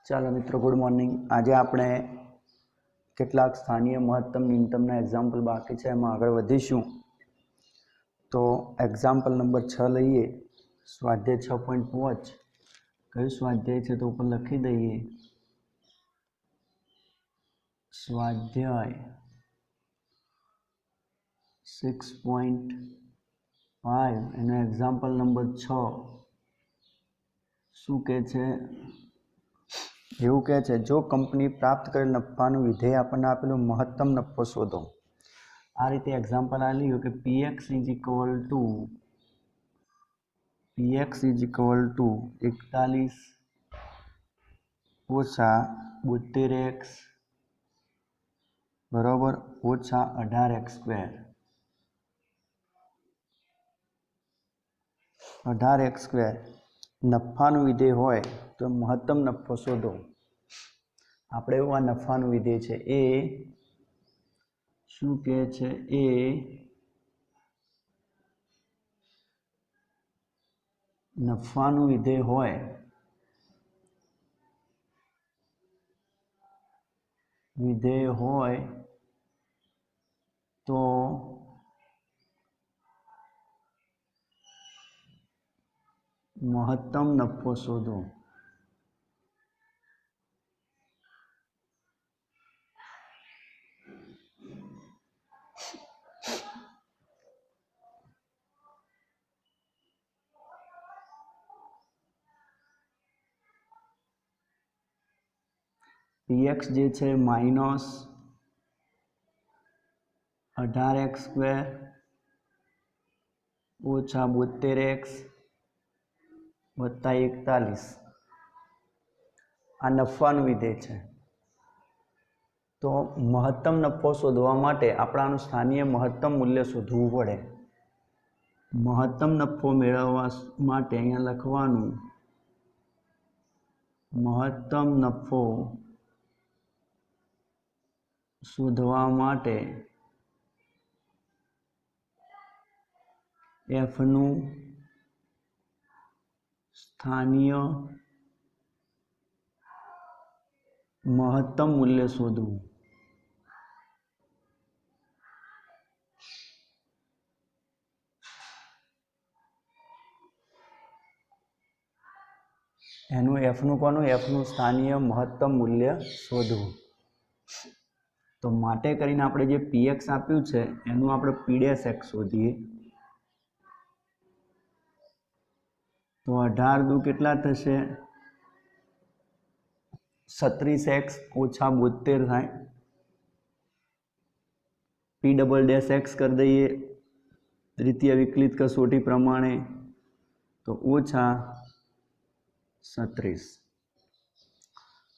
ચાલો મિત્રો, good morning. આજે આપણે કેટલાક સ્થાનીય મહત્તમ ન્યૂનતમના એક્ઝામ્પલ બાકી છે, એમાં આગળ વધીશું. તો એક્ઝામ્પલ નંબર 6 લઈએ. સ્વાધ્યાય 6.5. કયું સ્વાધ્યાય છે તો ઉપર લખી દઈએ. સ્વાધ્યાય 6.5 એનો એક્ઝામ્પલ નંબર 6 શું કહે છે? એવું કહે છે, જો કંપની પ્રાપ્ત કરેલ નફાનું વિધેય આપણને આપેલું મહત્તમ નફો શોધો. આ રીતે એક્ઝામ્પલ આ લીધું કે px ઇઝ ઇક્વલ ટુ 41 ઓછા 72x બરાબર ઓછા 18x². 18x² નફાનું વિધેય હોય તો મહત્તમ નફો શોધો. આપણે એવું આ નફાનું વિધેય છે એ શું કહે છે? એ નફાનું વિધેય હોય તો મહત્તમ નફો શોધો. px જે છે માઇનસ 18x² ઓછા 72x વત્તા 41 આ નફાનું વિધેય છે. તો મહત્તમ નફો શોધવા માટે આપણે આનું સ્થાનીય મહત્તમ મૂલ્ય શોધવું પડે. મહત્તમ નફો મેળવવા માટે અહીંયા લખવાનું મહત્તમ નફો શોધવા માટે f નું સ્થાનીય મહત્તમ મૂલ્ય શોધવું. f નું સ્થાનીય મહત્તમ મૂલ્ય શોધવું. તો માટે કરીને આપણે જે px આપ્યું છે એનું આપણે p' શોધીએ. તો 18 દુ કેટલા થશે? 36x ઓછા 72 થાય. p'(x) કરી દઈએ દ્વિતીય વિકલિત કસોટી પ્રમાણે તો ઓછા 36.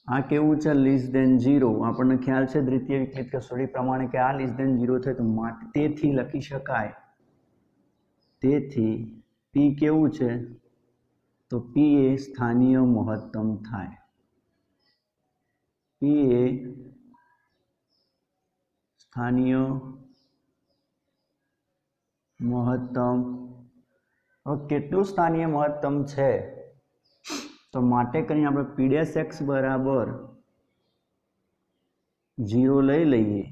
આ કેવું છે? <0. આપણને ખ્યાલ છે દ્વિતીય વિકલિત કસોટી પ્રમાણે કે આ <0 થાય તો તેથી લખી શકાય. તેથી p કેવું છે? તો p એ સ્થાનીય મહત્તમ થાય. p એ સ્થાનીય મહત્તમ. હવે કેટલું સ્થાનીય મહત્તમ છે? તો માટે કરીને આપણે p' બરાબર 0 લઈ લઈએ.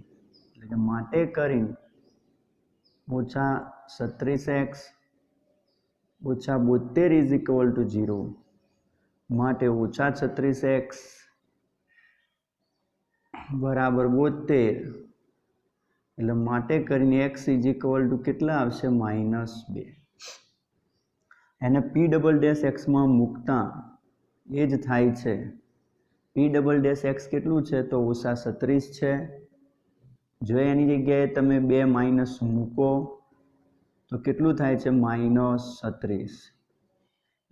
એટલે કે માટે કરીને ઓછા 36x ઓછા 72 = 0 માટે ઓછા 36x બરાબર 72 એટલે માટે કરીને x = કેટલા આવશે? -2. એને p'(x) માં મૂકતા એ જ થાય છે. p'(x) કેટલું છે? તો ઓછા 36 છે. જો એની જગ્યાએ તમે 2 માઇનસ મૂકો તો કેટલું થાય છે? -36.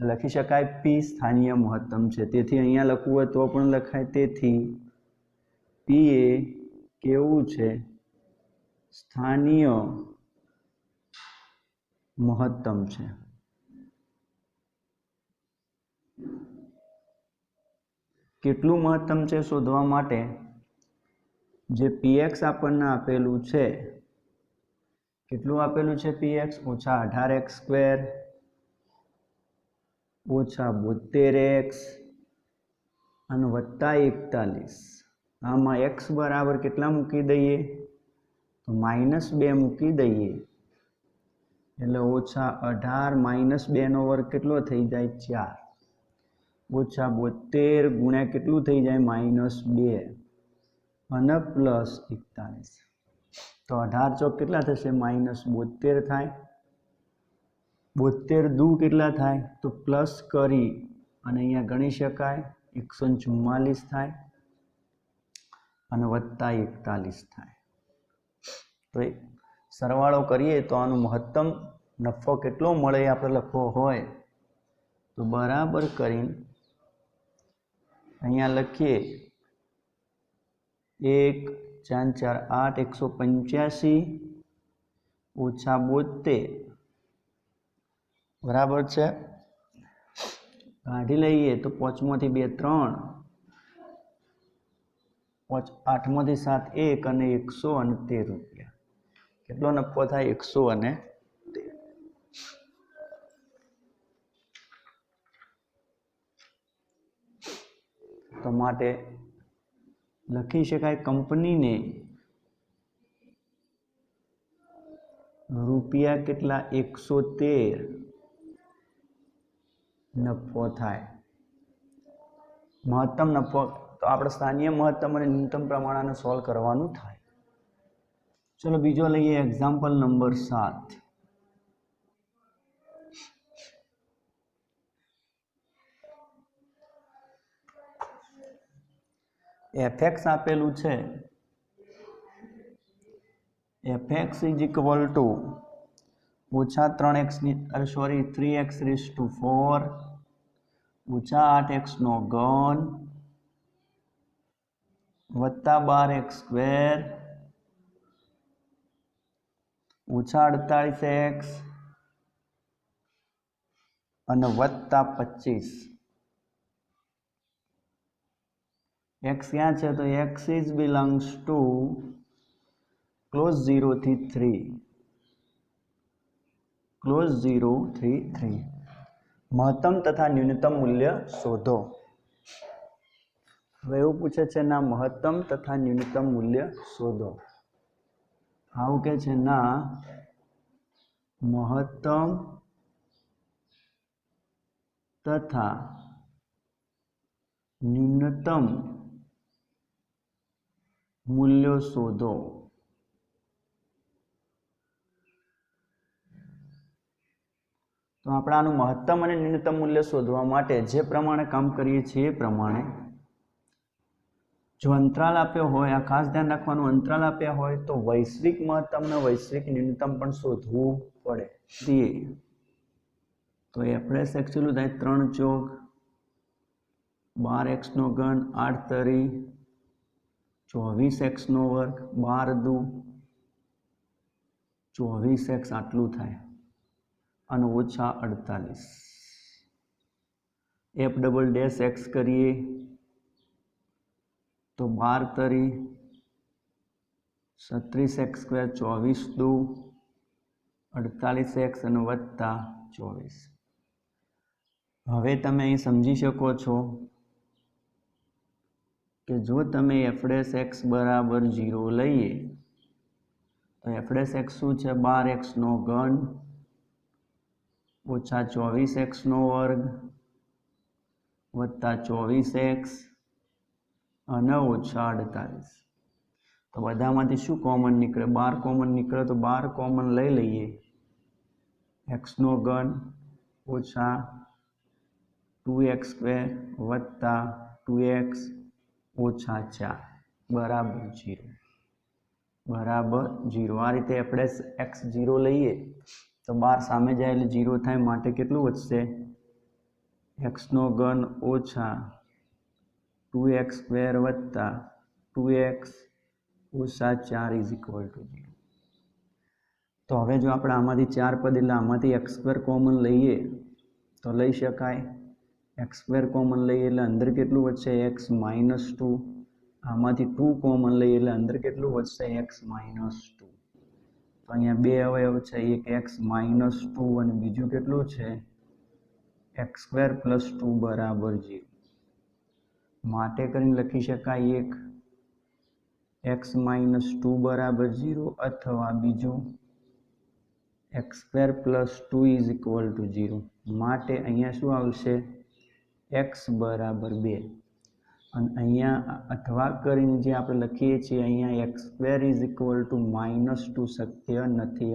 લખી શકાય p સ્થાનીય મહત્તમ છે. તેથી અહીંયા લખવું હોય તો પણ લખાય. તેથી p એ કેવું છે? સ્થાનીય મહત્તમ છે. કેટલું મહત્તમ છે શોધવા માટે જે px આપણને આપેલું છે કેટલું આપેલું છે px ઓછા 18x² ઓછા 72x અને વત્તા 41. આમાં x બરાબર કેટલા મૂકી દઈએ તો -2 મૂકી દઈએ એટલે ઓછા 18 -2 નો વર્ગ કેટલો થઈ જાય 4 ઓછા 72 ગુણ્યા કેટલું થઈ જાય -2 અને +41. તો 18 ચોક કેટલા થશે -72 થાય. 72 દુ કેટલા થાય તો પ્લસ કરી અને અહીંયા ગણી શકાય 144 થાય અને વત્તા 41 થાય. તો સરવાળો કરીએ તો આનો મહત્તમ નફો કેટલો મળે આપણે લખવો હોય તો બરાબર કરીને અહીંયા લખીએ 1 4 4 8 185 ઓછા 72 બરાબર છે. કાઢી લઈએ તો 5 માંથી 2 3 8 માંથી 7 1 અને 113 રૂપિયા. કેટલો નફો થાય 113. તો માટે લખી શકાય કંપનીને રૂપિયા કેટલા 113 નફો થાય. મહત્તમ નફો તો આપણે સ્થાનીય મહત્તમ અને ન્યૂનતમ પ્રમાણને સોલ્વ કરવાનું થાય. ચલો બીજો લઈએ એક્ઝામ્પલ નંબર 7. fx આપેલું છે fx = ઓછા 3x⁴ ઓછા 8x નો ઘન વત્તા 12x² ઓછા 48x અને વત્તા 25. x ક્યાં છે તો x belongs to close 0 થી 3 close 0 થી 3. મહત્તમ તથા ન્યૂનતમ મૂલ્ય શોધો. હવે એવું પૂછે છે ના મહત્તમ તથા ન્યૂનતમ મૂલ્ય શોધો. આવું કે છે ના મહત્તમ તથા ન્યૂનતમ મૂલ્યો શોધો. તો આપણે આનું મહત્તમ અને ન્યૂનતમ મૂલ્ય શોધવા માટે જે પ્રમાણે કામ કરીએ છીએ એ પ્રમાણે જો અંતરાલ આપ્યો હોય, આ ખાસ ધ્યાન રાખવાનું, અંતરાલ આપ્યા હોય તો વૈશ્વિક મહત્તમ અને વૈશ્વિક ન્યૂનતમ પણ શોધવું પડે. તો એફએસ એકચ્યુઅલી થાય 3 ચોક 12x નો ઘન 8 તરી 24x નો વર્ગ 12 દુ 24x આટલું થાય અને ઓછા 48. f'(x) કરીએ તો 12 તરી 36x² 24 દુ 48x અને વત્તા 24. હવે તમે અહીં સમજી શકો છો કે જો તમે f'(x) બરાબર 0 લઈએ તો f'(x) શું છે 12x નો ઘન ઓછા 24x નો વર્ગ વત્તા 24x અને ઓછા 48. તો બધામાંથી શું કોમન નીકળે 12 કોમન નીકળે તો 12 કોમન લઈ લઈએ. x નો ઘન ઓછા 2x² વત્તા 2x ઓછા 4 બરાબર 0 બરાબર 0. આ રીતે આપણે x 0 લઈએ તો 12 સામે જાય એટલે 0 થાય, માટે કેટલું વધશે x નો ઘન ઓછા 2x² વત્તા 2x ઓછા 4 = 0. તો હવે જો આપણે આમાંથી 4 પદ એટલે આમાંથી x² કોમન લઈએ તો લઈ શકાય. x² કોમન લઈએ એટલે અંદર કેટલું વધશે x - 2. આમાંથી 2 કોમન લઈએ એટલે અંદર કેટલું વધશે x - 2. તો तो अहींया बे अवयव छे, एक एक्स माइनस 2 અને બીજું કેટલું છે एक्स स्क्वेर प्लस 2 बराबर 0 માટે કરીને લખી શકાય એક एक्स माइनस 2 बराबर 0 अथवा बीजू x square plus 2 is equal to 0 माटे अहींया शुं आवशे एक्स बराबर 2 અને અહીંયા अथवा કરીને જે આપણે લખીએ છીએ અહીંયા x square is equal to minus 2 शक्य નથી,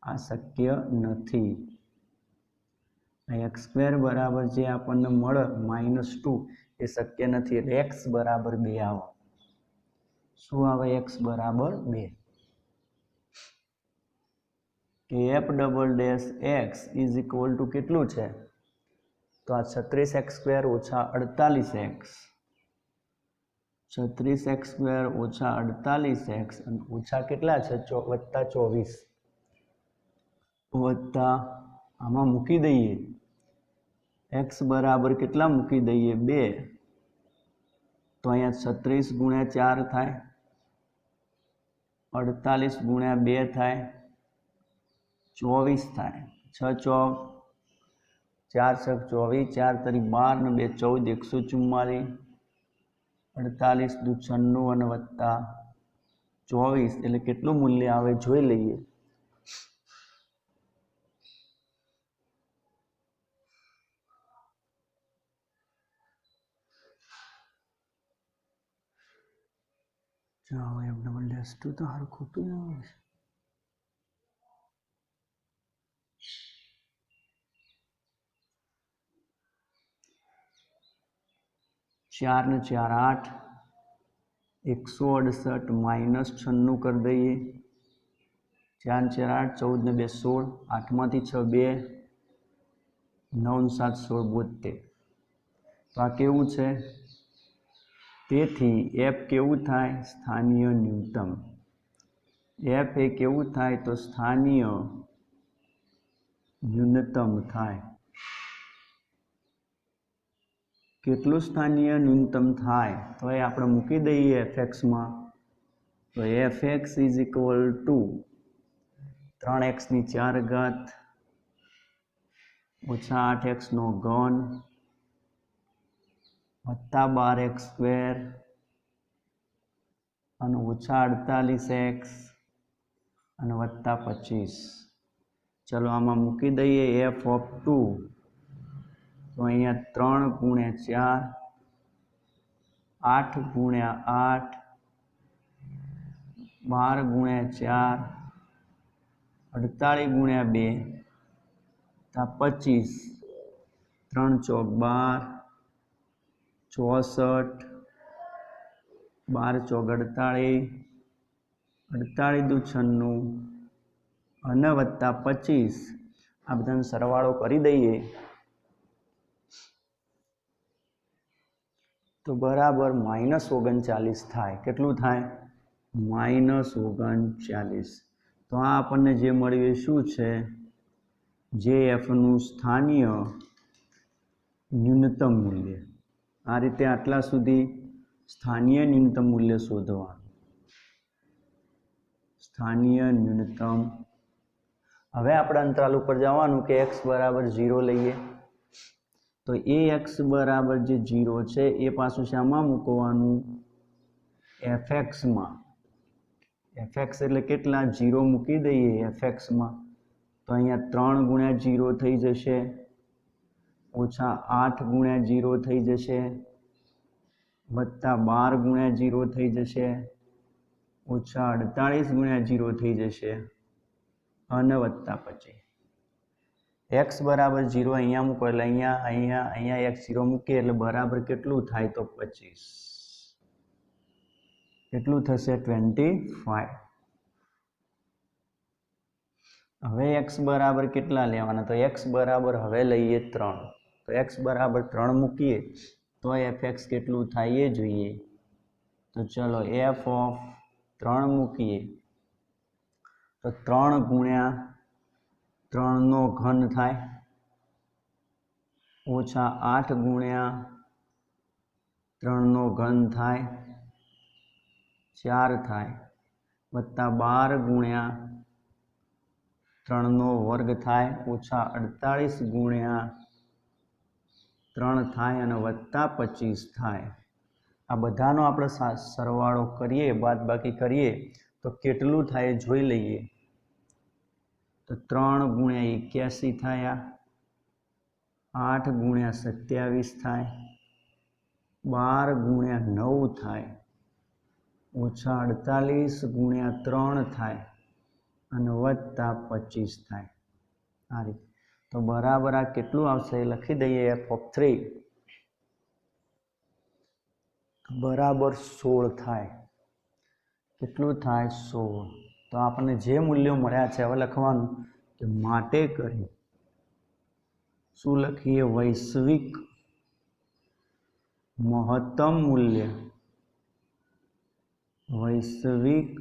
आ शक्य નથી। एक्स स्क्वेर बराबर जे આપણને મળે माइनस 2 એ शक्य નથી, એટલે एक्स बराबर 2 આવે। શું આવે एक्स बराबर 2 કે f double dash x is equal to કેટલું છે तो आ 36x स्क्वेर ओछा 48x 36x स्क्वेर ओछा 48x અને ઓછા કેટલા છે વત્તા 24 વત્તા આમાં મૂકી દઈએ x બરાબર કેટલા મૂકી દઈએ 2 તો અહીંયા 36 ગુણ્યા 4 થાય 48 ગુણ્યા 2 થાય 24 થાય 6 चौक 4 छक 24 4 तरी 12 ने 2 14 144 48 दू 96 અને વત્તા 24 એટલે કેટલું મૂલ્ય આવે જોઈ લઈએ। ચાલો એફ ડબલ ડેશ 2 તો હારું ખોટું ન આવે 4 ने 4 8 168 माइनस 96 कर दईए 4 ने 4 8 14 ने 2 16 8 मांथी 6 2 9 7 16 72 तो आ केवुं छे तेथी एफ केवुं थाय स्थानीय न्यूनतम एफ ए केवुं थाय तो स्थानीय न्यूनतम थाय કેટલું સ્થાનીય ન્યૂનતમ થાય તો એ આપણે મૂકી દઈએ એફએક્સ માં તો FX is equal two 3x ની 4 ઘાત ઓછા 8x નો ઘન વત્તા 12x સ્ક્વેર અને ઓછા 48x અને વત્તા 25 ચલો આમાં મૂકી દઈએ f ઓફ 2 तो अहींया 3 गुण्या 4 8 गुण्या 8 12 गुण्या 4 48 गुण्या 2 25 3 चौक 12 64 12 चौक 48 48 दू 96 અને વત્તા 25 આ બધાનો સરવાળો કરી દઈએ तो बराबर -39 थाय केटलू थाय -39 तो आ आपने जे मळ्युं शू छे जे एफ नु स्थानीय न्यूनतम मूल्य आ रीते आटला सुधी स्थानीय न्यूनतम मूल्य शोधवा स्थानीय न्यूनतम हवे आपणे अंतराल उपर जवानुं के x बराबर 0 लईए तो ए एक्स बराबर जे 0 है ए पासुं शामां मूकवानुं एफ एक्स में एफ एक्स एटले केटला 0 मूकी दईए एफ एक्स में तो अहींया 3 गुण्या 0 थई जशे ओछा 8 गुण्या 0 थई जशे वत्ता 12 गुण्या 0 थई जशे ओछा 48 गुण्या 0 थई जशे अने वत्ता 25 एक्स बराबर 0 अहींया मूको एटले अहींया अहींया अहींया एक्स 0 मूकीए एटले बराबर केटलुं थाय तो 25 केटलुं थशे 25 हवे एक्स बराबर केटला लेवाना तो एक्स बराबर हवे लईए 3 तो एक्स बराबर 3 मूकीए तो एफ एक्स केटलुं थाय ए जोईए तो चलो एफ ऑफ 3 मूकीए तो 3 गुण्या 3 नो घन थाय ओछा 8 गुण्या 3 नो घन थाय 4 थाय वत्ता 12 गुण्या 3નો વર્ગ થાય ઓછા 48 ગુણ્યા 3 થાય અને વત્તા 25 થાય. આ બધાનો આપણે સરવાળો કરીએ, બાદબાકી કરીએ તો કેટલું થાય જોઈ લઈએ. તો 3 ગુણ્યા 81 થાય, 8 ગુણ્યા 27 થાય, 12 ગુણ્યા 9 થાય, ઓછા 48 ગુણ્યા 3 થાય અને વત્તા 25 થાય. આ રીતે તો બરાબર આ કેટલું આવશે એ લખી દઈએ. f(3) બરાબર 16 થાય. કેટલું થાય? 16. તો આપણને જે મૂલ્યો મળ્યા છે હવે લખવાનું કે માટે કરી શું લખીએ? વૈશ્વિક મહત્તમ મૂલ્ય. વૈશ્વિક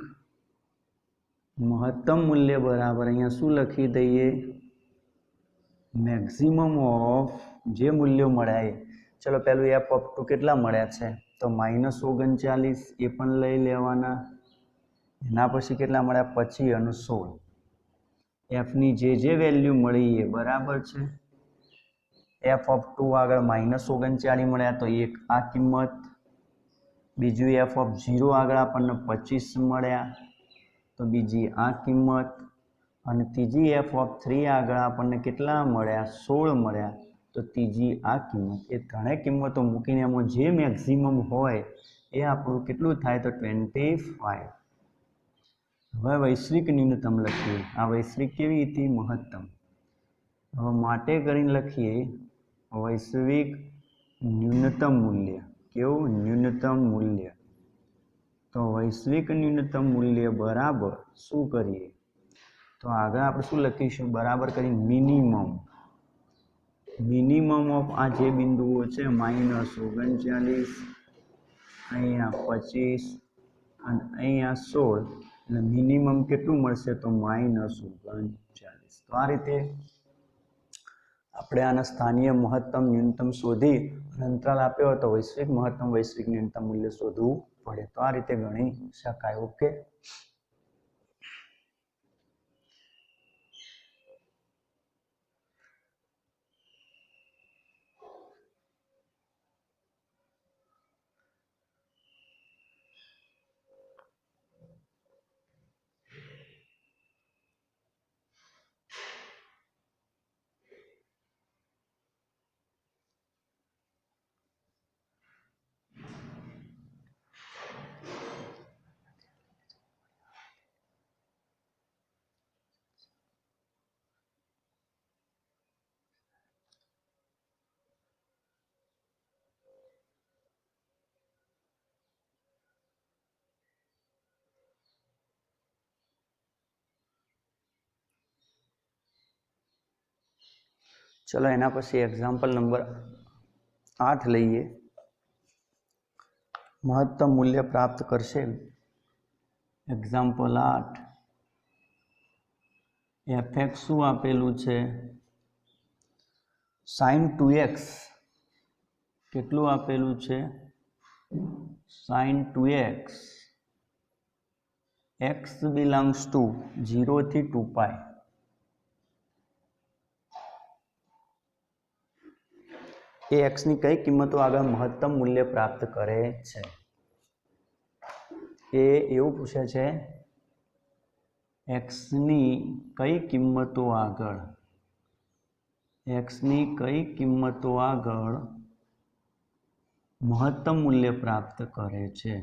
મહત્તમ મૂલ્ય બરાબર અહીંયા શું લખી દઈએ? મેક્સિમમ ઓફ જે મૂલ્યો મળ્યા એ. ચલો પહેલું f(2) કેટલા મળ્યા છે? તો -39 એ પણ લઈ લેવાના. એના પછી કેટલા મળ્યા? 25 અને 16. એફની જે વેલ્યુ મળી એ બરાબર છે. f(2) આગળ -39 મળ્યા તો એક આ કિંમત, બીજું f(0) આગળ આપણને 25 મળ્યા તો બીજી આ કિંમત, અને ત્રીજી f(3) આગળ આપણને કેટલા મળ્યા? 16 મળ્યા તો ત્રીજી આ કિંમત. એ ત્રણેય કિંમતો મૂકીને એમાં જે મેક્સિમમ હોય એ આપણું કેટલું થાય? તો 25. હવે વૈશ્વિક ન્યૂનતમ લખીએ. આ વૈશ્વિક કેવી હતી? મહત્તમ. હવે માટે કરીને લખીએ વૈશ્વિક ન્યૂનતમ મૂલ્ય. કેવું? ન્યૂનતમ મૂલ્ય. તો વૈશ્વિક ન્યૂનતમ મૂલ્ય બરાબર શું કરીએ? તો આગળ આપણે શું લખીશું? બરાબર કરી મિનિમમ. મિનિમમ ઓફ આ જે બિંદુઓ છે -39, અહીંયા 25 અને અહીંયા 16, એટલે મિનિમમ કેટલું મળશે? તો -39. તો આ રીતે આપણે આના સ્થાનીય મહત્તમ ન્યૂનતમ શોધી અને અંતરાલ આપ્યો હોય તો વૈશ્વિક મહત્તમ વૈશ્વિક ન્યૂનતમ મૂલ્ય શોધવું પડે. તો આ રીતે ગણી શકાય. ઓકે. ચલો એના પછી એક્ઝામ્પલ નંબર 8 લઈએ. મહત્તમ મૂલ્ય પ્રાપ્ત કરશે. એક્ઝામ્પલ 8. fx શું આપેલું છે? sin 2x. કેટલું આપેલું છે? sin 2x. x belongs to 0 થી 2π. એ x ની કઈ કિંમતો આગળ મહત્તમ મૂલ્ય પ્રાપ્ત કરે છે? એ એવું પૂછે છે x ની કઈ કિંમતો આગળ, x ની કઈ કિંમતો આગળ મહત્તમ મૂલ્ય પ્રાપ્ત કરે છે?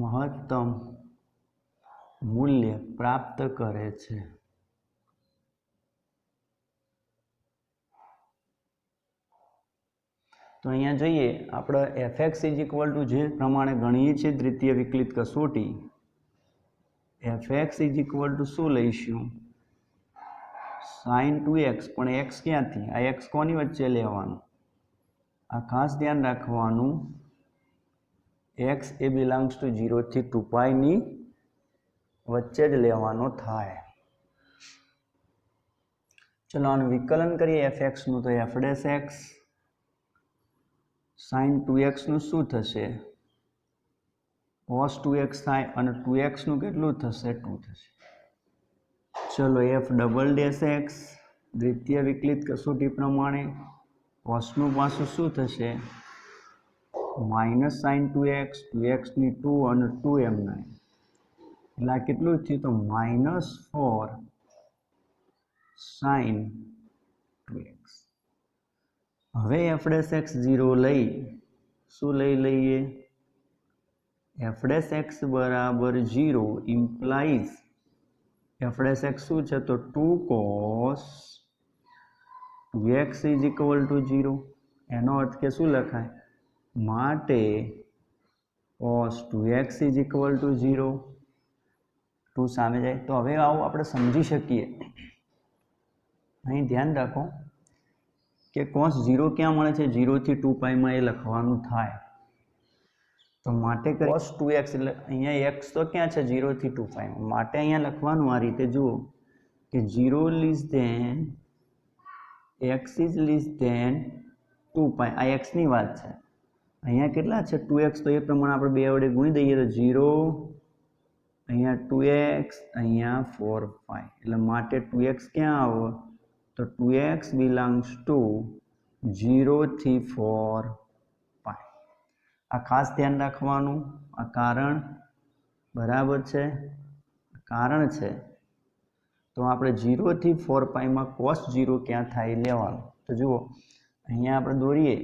મહત્તમ મૂલ્ય પ્રાપ્ત કરે છે. તો અહીંયા જોઈએ આપણે fx = જે પ્રમાણે ગણીએ છીએ દ્વિતીય વિકલિત કસોટી, fx = શું લઈશું? sin 2x. પણ x ક્યાંથી? આ x કોની વચ્ચે લેવાનું? આ ખાસ ધ્યાન રાખવાનું, x એ belongs to 0 થી 2π ની વચ્ચે જ લેવાનો થાય. ચલો આનું વિકલન કરીએ fx નું તો f'(x). sin 2x નું શું થશે? cos 2x થાય અને 2x નું કેટલું થશે 2 થશે. ચલો f ડબલ ડેશ x દ્વિતીય વિકલિત કસોટી પ્રમાણે cos નું પાછું શું થશે માઇનસ સાઇન 2x 2x ની 2 અને 2 એમના એટલે આ કેટલું થયું તો -4 sin 2x. હવે f ડેશ x 0 લઈ શું લઈ લઈએ f ડેશ x બરાબર 0 ઇમ્પ્લાઇઝ f ડેશ x શું છે તો 2 cos 2x is equal two 0. એનો અર્થ કે શું લખાય માટે cos 2x is equal two 0 2 સામે જાય તો હવે આવું આપણે સમજી શકીએ. અહીં ધ્યાન રાખો કે cos 0 ક્યાં મળે છે 0 થી 2 પાઈમાં એ લખવાનું થાય તો માટે cos 2x એટલે અહીંયા x તો ક્યાં છે 0 થી 2 પાઈમાં માટે અહીંયા લખવાનું આ રીતે જુઓ કે 0 less than x is less than 2 pi આ x ની વાત છે. અહીંયા કેટલા છે 2x તો એ પ્રમાણે આપણે બે વડે ગુણી દઈએ તો 0 અહીંયા 2x અહીંયા 4 પાઈ એટલે માટે 2x ક્યાં આવે તો 2x belongs to 0 થી 4 પાઈ. આ ખાસ ધ્યાન રાખવાનું આ કારણ બરાબર છે કારણ છે તો આપણે 0 થી 4 પાઈમાં cos 0 ક્યાં થાય લેવાનું. તો જુઓ અહીંયા આપણે દોરીએ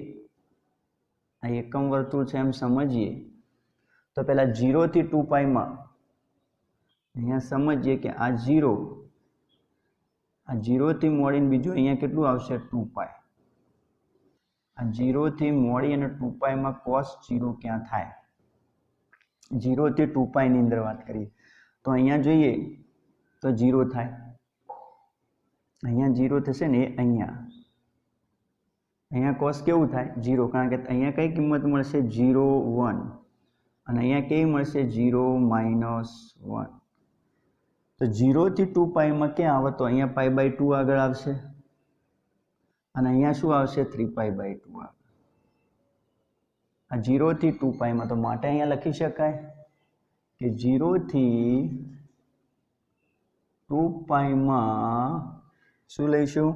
આ એકમ વર્તુળ છે એમ સમજીએ તો પહેલા 0 થી 2 પાઈમાં અહીંયા સમજીએ કે આ 0 થી મોડીને બીજું અહીંયા કેટલું આવશે 2 પાઈ આ 0 થી મોડી અને 2 પાઈમાં cos 0 ક્યાં થાય 0 થી 2 પાઈની અંદર વાત કરીએ તો અહીંયા જોઈએ તો 0 થાય અહીંયા 0 થશે ને અહીંયા cos કેવું થાય 0 કારણ કે અહીંયા કઈ કિંમત મળશે 0 1 અને અહીંયા કેવી મળશે 0 -1 તો 0 થી 2 પાઈમાં ક્યાં આવે તો અહીંયા પાઈ બાય 2 આગળ આવશે અને અહીંયા શું આવશે 3 પાઈ બાય 2 આગળ આ 0 થી 2 પાઈમાં તો માટે અહીંયા લખી શકાય કે 0 થી 2 પાઈમાં શું લઈશું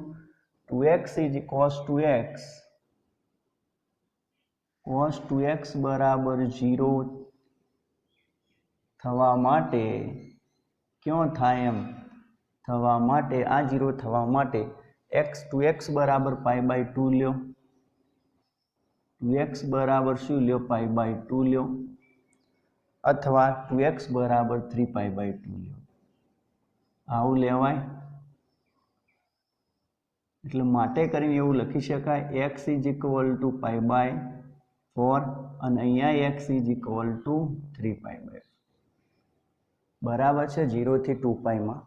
2x ઇઝ cos 2x બરાબર 0 થવા માટે क्यों થાય એમ થવા માટે આ 0 થવા માટે x બરાબર પાઈ બાય 2 લ્યો 2x બરાબર શું લ્યો પાઈ બાય 2 લ્યો અથવા 2x બરાબર 3 પાઈ બાય 2 લ્યો આવું લેવાય એટલે માટે કરીને એવું લખી શકાય x is equal to pi by 4 અને અહીંયા x is equal to 3 pi by બરાબર છે 0 થી 2 પાઈમાં.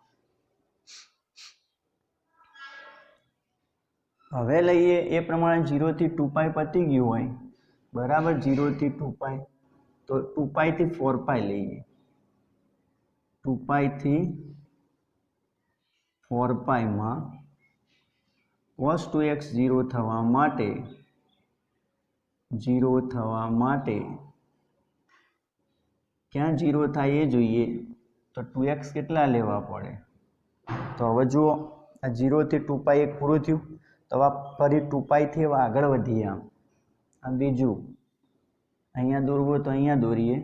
હવે લઈએ એ પ્રમાણે 0 થી 2 પાઈ પતી ગયું હોય બરાબર 0 થી 2 પાઈ તો 2 પાઈ થી 4 પાઈ લઈએ 2 પાઈ થી 4 પાઈમાં cos 2x 0 થવા માટે ક્યાં 0 થાય એ જોઈએ તો 2x કેટલા લેવા પડે તો હવે જુઓ આ 0 થી 2 પાઈ એક પૂરું થયું તો હવે ફરી 2 પાઈ થી આગળ વધીએ આમ બીજું અહીંયા દોરવું તો અહીંયા દોરીએ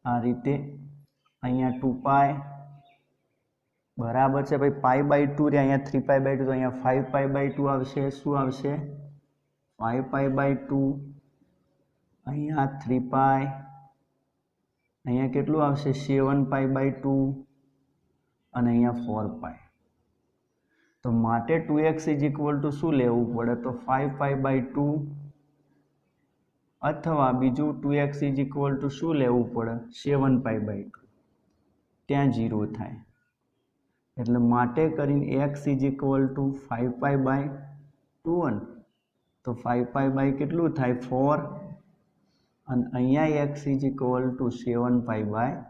આ રીતે અહીંયા 2 પાઈ બરાબર છે ભાઈ પાઈ બાય 2 રે અહીંયા 3 પાઈ બાય 2 તો અહીંયા 5 પાઈ બાય 2 આવશે શું આવશે 5 પાઈ બાય 2 અહીંયા 3 પાઈ અહીંયા કેટલું આવશે 7 પાઈ બાય 2 અને અહીંયા 4 પાઈ તો માટે 2x ઇઝ ઇક્વલ ટુ શું લેવું પડે તો 5 પાઈ બાય 2 અથવા બીજું 2x ઇઝ ઇક્વલ ટુ શું લેવું પડે 7 પાઈ બાય 2 ત્યાં 0 થાય એટલે માટે કરીને x is equal to 5 pi by 2 તો 5 પાઈ બાય કેટલું થાય 4 અને અહીંયા x is equal to 7 pi by 4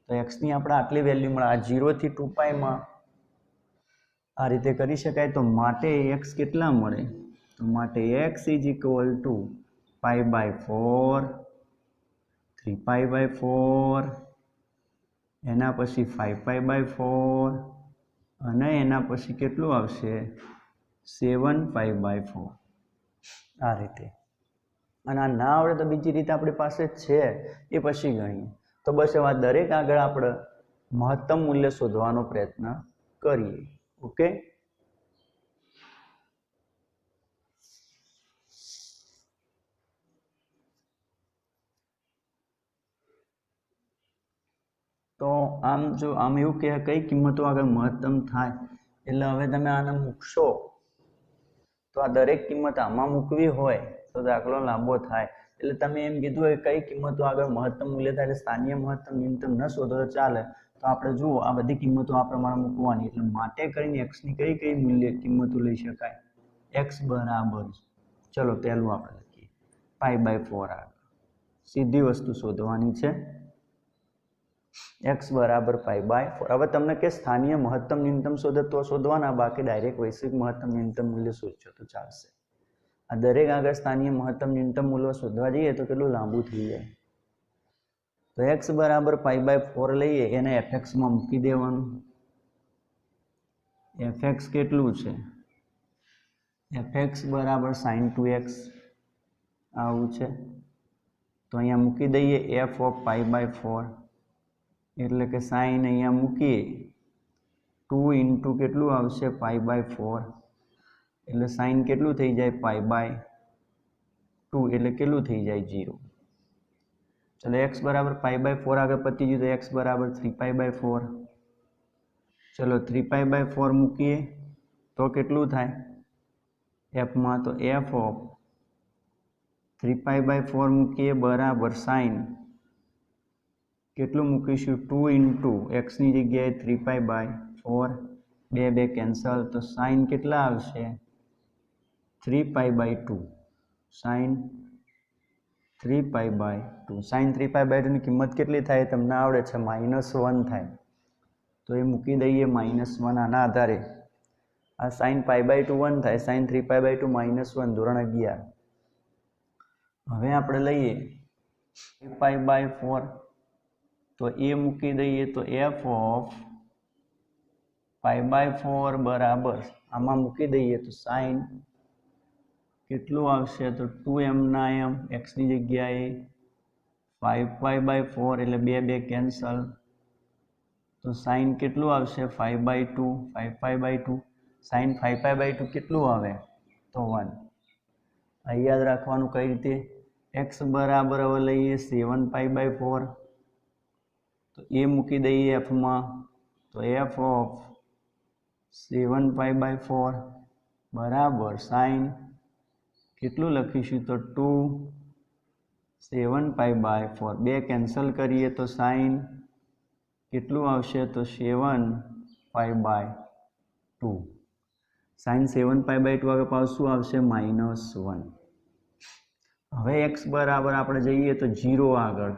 તો x ની આપણે આટલી વેલ્યુ મળે આ 0 થી 2 પાઈમાં આ રીતે કરી શકાય તો માટે x કેટલા મળે તો માટે x is equal to pi by 4 3π/4 એના પછી 5π/4 અને એના પછી કેટલું આવશે 7π/4 આ રીતે અને આ ના આવડે તો બીજી રીતે આપણી પાસે છે એ પછી ગણીએ તો બસ એવા દરેક આગળ આપણે મહત્તમ મૂલ્ય શોધવાનો પ્રયત્ન કરીએ ઓકે તો આમ જો આમ એવું કહે કઈ કિંમતો આગળ મહત્તમ થાય એટલે હવે તમે આને મૂકશો તો આ દરેક કિંમત આમાં મૂકવી હોય તો દાખલો લાંબો થાય એટલે તમે એમ કીધું હોય કઈ કિંમતો આગળ મહત્તમ મૂલ્ય થાય એટલે સ્થાનીય મહત્તમ ન્યૂનતમ ન શોધો તો ચાલે તો આપણે જુઓ આ બધી કિંમતો આ પ્રમાણે મૂકવાની એટલે માટે કરીને એક્સની કઈ કઈ મૂલ્ય કિંમતો લઈ શકાય એક્સ બરાબર ચલો પહેલું આપણે લખીએ π/4 આગળ સીધી વસ્તુ શોધવાની છે x બરાબર π/4 હવે તમને કે સ્થાનીય મહત્તમ ન્યૂનતમ શોધે તો શોધવાના બાકી ડાયરેક્ટ વૈશ્વિક મહત્તમ ન્યૂનતમ મૂલ્ય શોધશો તો ચાલશે આ દરેક આગળ સ્થાનીય મહત્તમ ન્યૂનતમ મૂલ્ય શોધવા જઈએ તો કેટલું લાંબુ થઈ જાય તો x બરાબર π/4 લઈએ એને fx માં મૂકી દેવાનું fx કેટલું છે fx બરાબર sin 2x આવું છે તો અહીંયા મૂકી દઈએ f of π/4 એટલે કે સાઈન અહીંયા મૂકીએ 2 ઇન્ટુ કેટલું આવશે π/4 એટલે સાઈન કેટલું થઈ જાય π/2 એટલે કેટલું થઈ જાય 0 ચલો x બરાબર π/4 આગળ પતી ગયું તો x બરાબર 3π/4 ચલો 3π/4 મૂકીએ તો કેટલું થાય f માં તો f of 3π/4 મૂકીએ બરાબર સાઈન કેટલું મૂકીશું 2 ઇન્ટુ એક્સની જગ્યાએ 3π/4 બે કેન્સલ તો સાઈન કેટલા આવશે 3π/2 સાઈન 3π/2 સાઈન 3π/2 ની કિંમત કેટલી થાય તમને આવડે છે -1 થાય તો એ મૂકી દઈએ -1 આના આધારે આ સાઈન π/2 1 થાય સાઈન 3π/2 -1 ધોરણ 11 હવે આપણે લઈએ π/4 તો એ મૂકી દઈએ તો f of π/4 બરાબર આમાં મૂકી દઈએ તો સાઈન કેટલું આવશે તો 2m ના m x ની જગ્યાએ 5π/4 એટલે બે કેન્સલ તો સાઈન કેટલું આવશે 5/2 સાઈન 5π/2 કેટલું આવે તો 1 આ યાદ રાખવાનું કઈ રીતે x બરાબર હવે લઈએ 7π/4 તો એ મૂકી દઈએ f માં તો f of 7π/4 બરાબર સાઈન કેટલું લખીશું તો 2 7π/4 બે કેન્સલ કરીએ તો સાઈન કેટલું આવશે તો 7π/2 સાઈન 7π/2 આગળ પાછું શું આવશે -1 હવે x બરાબર આપણે જઈએ તો 0 આગળ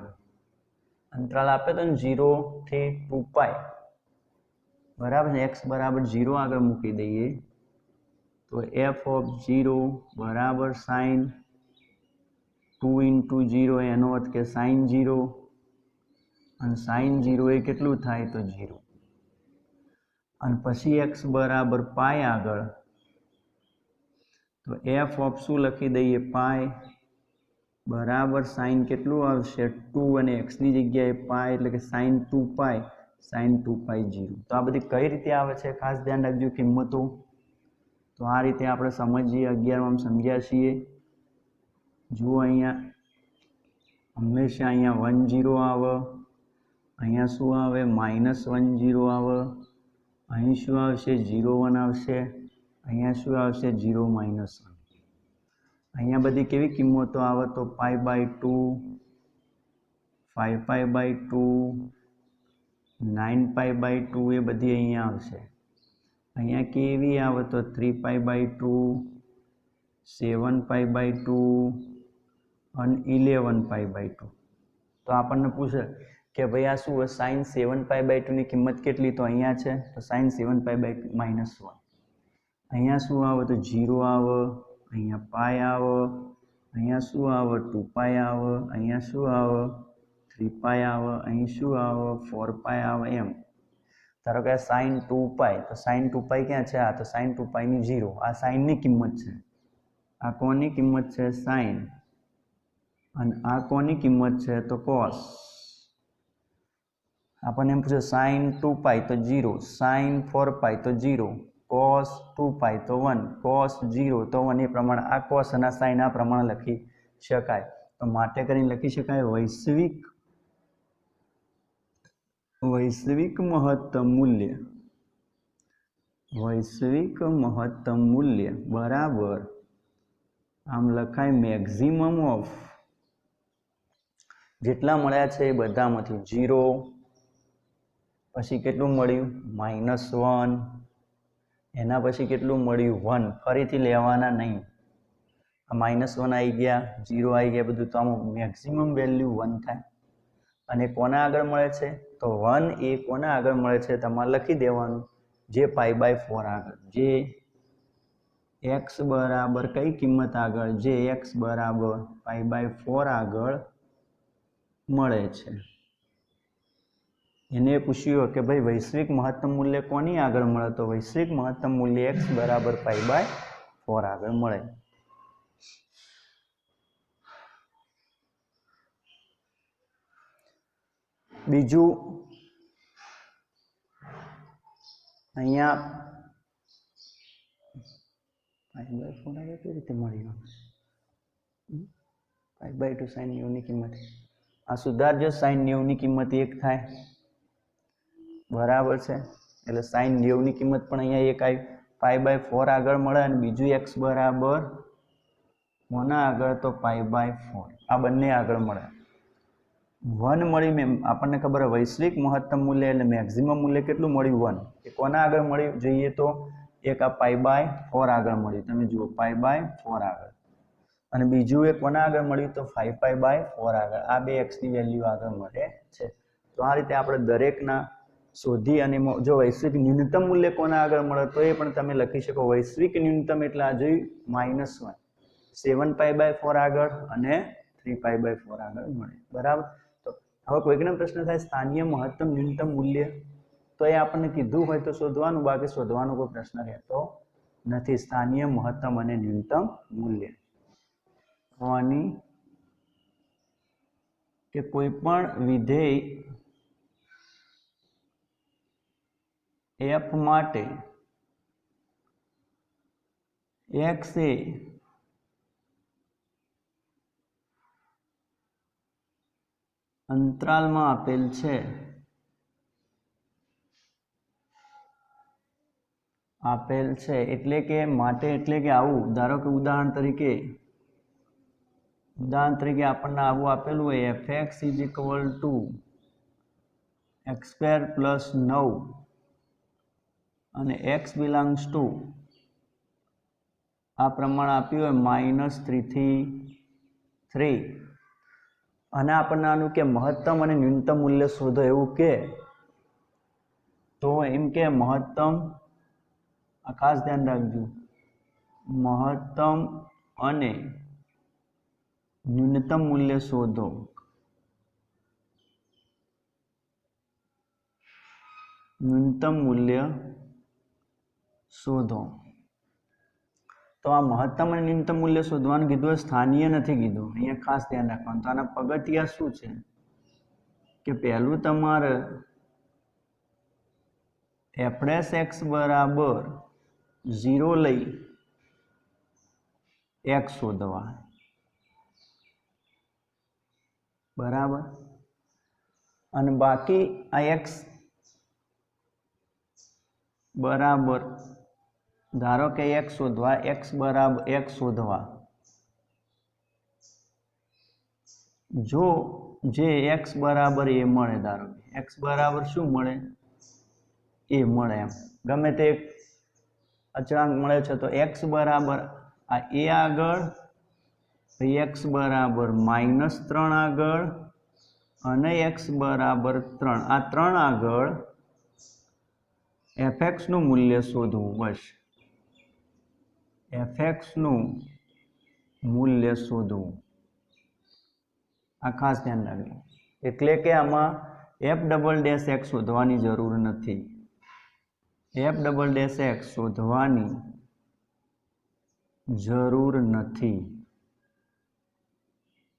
અંતરાલ આપે તો 0 થી 2π બરાબર x બરાબર 0 આગળ મૂકી દઈએ તો f of 0 બરાબર સાઈન 2 ઇન્ટુ 0 એનો અર્થ કે સાઈન 0 અને સાઈન 0 એ કેટલું થાય તો 0 અને પછી x બરાબર પાઈ આગળ તો f of શું લખી દઈએ પાઈ બરાબર સાઈન કેટલું આવશે 2 અને x ની જગ્યાએ પાઈ એટલે કે સાઈન 2π સાઈન 2π 0 તો આ બધી કઈ રીતે આવે છે ખાસ ધ્યાન રાખજો કિંમતો તો આ રીતે આપણે સમજીએ 11 માં સમજ્યા છીએ જુઓ અહીંયા હંમેશા અહીંયા 1 0 આવે અહીંયા શું આવે -1 0 આવે અહીં શું આવશે 0 1 આવશે અહીંયા શું આવશે 0 -1 અહીંયા બધી કેવી કિંમતો આવે તો π/2 5π/2 9π/2 એ બધી અહીંયા આવશે અહીંયા કેવી આવે તો 3π/2 7π/2 અને 11π/2 તો આપણને પૂછે કે ભાઈ આ શું હોય સાઈન 7π/2 ની કિંમત કેટલી તો અહીંયા છે તો સાઈન 7π/2 -1 અહીંયા શું આવે તો 0 આવે અહીંયા પાઈ આવે અહીંયા શું આવે 2π આવે અહીંયા શું આવે 3 પાઈ આવે, અહીં શું આવે 4 પાઈ આવે. એમ ધારો કે સાઇન 2 પાઈ, તો સાઇન 2 પાઈ ક્યાં છે? આ તો સાઇન 2 પાઈની 0. આ સાઇનની કિંમત છે. આ કોની કિંમત છે? સાઇન. અને આ કોની કિંમત છે? તો કોસ. આપણને એમ પૂછે સાઇન 2 પાઈ તો 0, સાઇન 4 પાઈ તો 0, કોસ 2 પાઈ તો 1, કોસ 0 તો 1. એ પ્રમાણે આ કોસ અને સાઇન આ પ્રમાણે લખી શકાય. તો માટે કરીને લખી શકાય વૈશ્વિક મહત્તમ મૂલ્ય, વૈશ્વિક મહત્તમ મૂલ્ય બરાબર આમ લખાય મેક્સિમમ ઓફ જેટલા મળ્યા છે એ બધામાંથી 0, પછી કેટલું મળ્યું -1, એના પછી કેટલું મળ્યું 1. ફરીથી લેવાના નહીં. આ -1 આવી ગયા, 0 આવી ગયા, બધું. તો આમાં મેક્સિમમ વેલ્યુ 1 થાય. અને કોના આગળ મળે છે? તો 1 એ કોના આગળ મળે છે? તમારે લખી દેવાનું જે π/4 આગળ, જે x બરાબર કઈ કિંમત આગળ? જે x બરાબર π/4 આગળ મળે છે. એને પૂછ્યું કે ભાઈ વૈશ્વિક મહત્તમ મૂલ્ય કોની આગળ મળે? તો વૈશ્વિક મહત્તમ મૂલ્ય x બરાબર π/4 આગળ મળે. બીજું અહીંયા π/4 આગળ કેવી રીતે મળ્યું? π/2 sin 90 ની કિંમત. આ સુધારજો, sin 90 ની કિંમત 1 થાય. બરાબર છે. એટલે sin 90 ની કિંમત પણ અહીંયા 1 આવી. π/4 આગળ મળે અને બીજું x બરાબર કોના આગળ? તો π/4. આ બંને આગળ મળે. 1 મળી. આપણને ખબર હોય વૈશ્વિક મહત્તમ મૂલ્ય એટલે મેક્સિમમ મૂલ્ય કેટલું મળ્યું? 1. એ કોના આગળ મળ્યું જોઈએ? તો એક આ π/4 આગળ મળ્યું. તમે જુઓ π/4 આગળ. અને બીજું એ કોના આગળ મળ્યું? તો 5π/4 આગળ. આ બે x ની વેલ્યુ આગળ મળે છે. તો આ રીતે આપણે દરેકના શોધી અને જો વૈશ્વિક ન્યૂનતમ મૂલ્ય કોના આગળ મળે તો એ પણ તમે લખી શકો. વૈશ્વિક ન્યૂનતમ એટલે આ જોયું -1, 7π/4 આગળ અને 3π/4 આગળ મળે. બરાબર. તો હવે કોઈકને પ્રશ્ન થાય સ્થાનીય મહત્તમ ન્યૂનતમ મૂલ્ય, તો એ આપણને કીધું હોય તો શોધવાનું, બાકી શોધવાનો કોઈ પ્રશ્ન રહેતો નથી. સ્થાનીય મહત્તમ અને ન્યૂનતમ મૂલ્ય હોવાની કે કોઈ પણ વિધેય f માટે x એ અંતરાલમાં આપેલ છે, એટલે કે માટે એટલે કે આવું. ધારો કે ઉદાહરણ તરીકે આપણને આવું આપેલું હોય fx = x² + 9 અને x belongs to આ પ્રમાણે આપ્યું હોય -3 થી 3 અને આપણને આનું કે મહત્તમ અને ન્યૂનતમ મૂલ્ય શોધો એવું કે તો એમ કે મહત્તમ, આ ખાસ ધ્યાન રાખજો, મહત્તમ અને ન્યૂનતમ મૂલ્ય શોધો. ન્યૂનતમ મૂલ્ય શોધો. તો આ મહત્તમ અને ન્યૂનતમ મૂલ્ય શોધવાનું કીધું, સ્થાનીય નથી કીધું. અહીંયા ખાસ ધ્યાન રાખવાનું. તો આના પગથિયા શું છે કે પહેલું તમારે f' x બરાબર 0 લઈ x શોધવા. બરાબર. અને બાકી આ x બરાબર, ધારો કે x શોધવા, x બરાબર x શોધવા, જો જે x બરાબર a મળે, ધારો કે x બરાબર શું મળે? a મળે. એમ ગમે તે અચળાંક મળે છે તો x બરાબર આ a આગળ, x બરાબર -3 આગળ અને x બરાબર 3, આ 3 આગળ fx નું મૂલ્ય શોધવું. બસ fx નું મૂલ્ય શોધવું. આ ખાસ ધ્યાન રાખજો. એટલે કે આમાં એફ ડબલ ડેશ એક્સ શોધવાની જરૂર નથી. એફ ડબલ ડેશ એક્સ શોધવાની જરૂર નથી.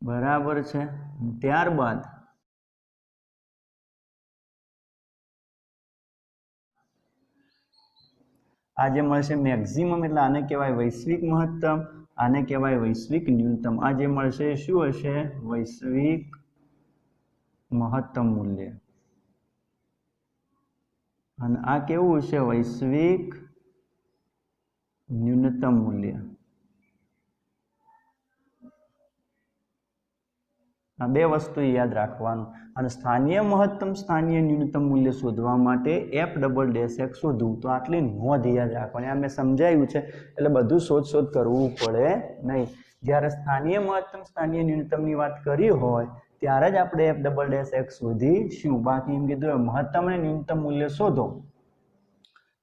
બરાબર છે. ત્યારબાદ આ જે મળશે મેક્સિમમ એટલે આને કહેવાય વૈશ્વિક મહત્તમ, આને કહેવાય વૈશ્વિક ન્યૂનતમ. આ જે મળશે શું હશે? વૈશ્વિક મહત્તમ મૂલ્ય. અને આ કેવું છે? વૈશ્વિક ન્યૂનતમ મૂલ્ય. આ બે વસ્તુ યાદ રાખવાનું. અને સ્થાનીય મહત્તમ સ્થાનીય ન્યૂનતમ મૂલ્ય શોધવા માટે એફ ડબલ ડેશ એક્સ શોધવું. તો આટલી નોંધ યાદ રાખવાની. આ મેં સમજાવ્યું છે એટલે બધું શોધ કરવું પડે નહીં. જ્યારે સ્થાનીય મહત્તમ સ્થાનીય ન્યૂનતમની વાત કરી હોય ત્યારે જ આપણે એફ ડબલ ડેશ એક્સ શોધીશું. બાકી એમ કીધું મહત્તમ અને ન્યૂનતમ મૂલ્ય શોધો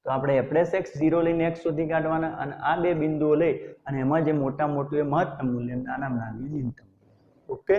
તો આપણે એફ ડેશ એક્સ 0 લઈને એક્સ શોધી કાઢવાના. અને આ બે બિંદુઓ લઈ અને એમાં જે મોટા મોટું એ મહત્તમ મૂલ્ય, નાના નાનું ન્યૂનતમ. ઓકે.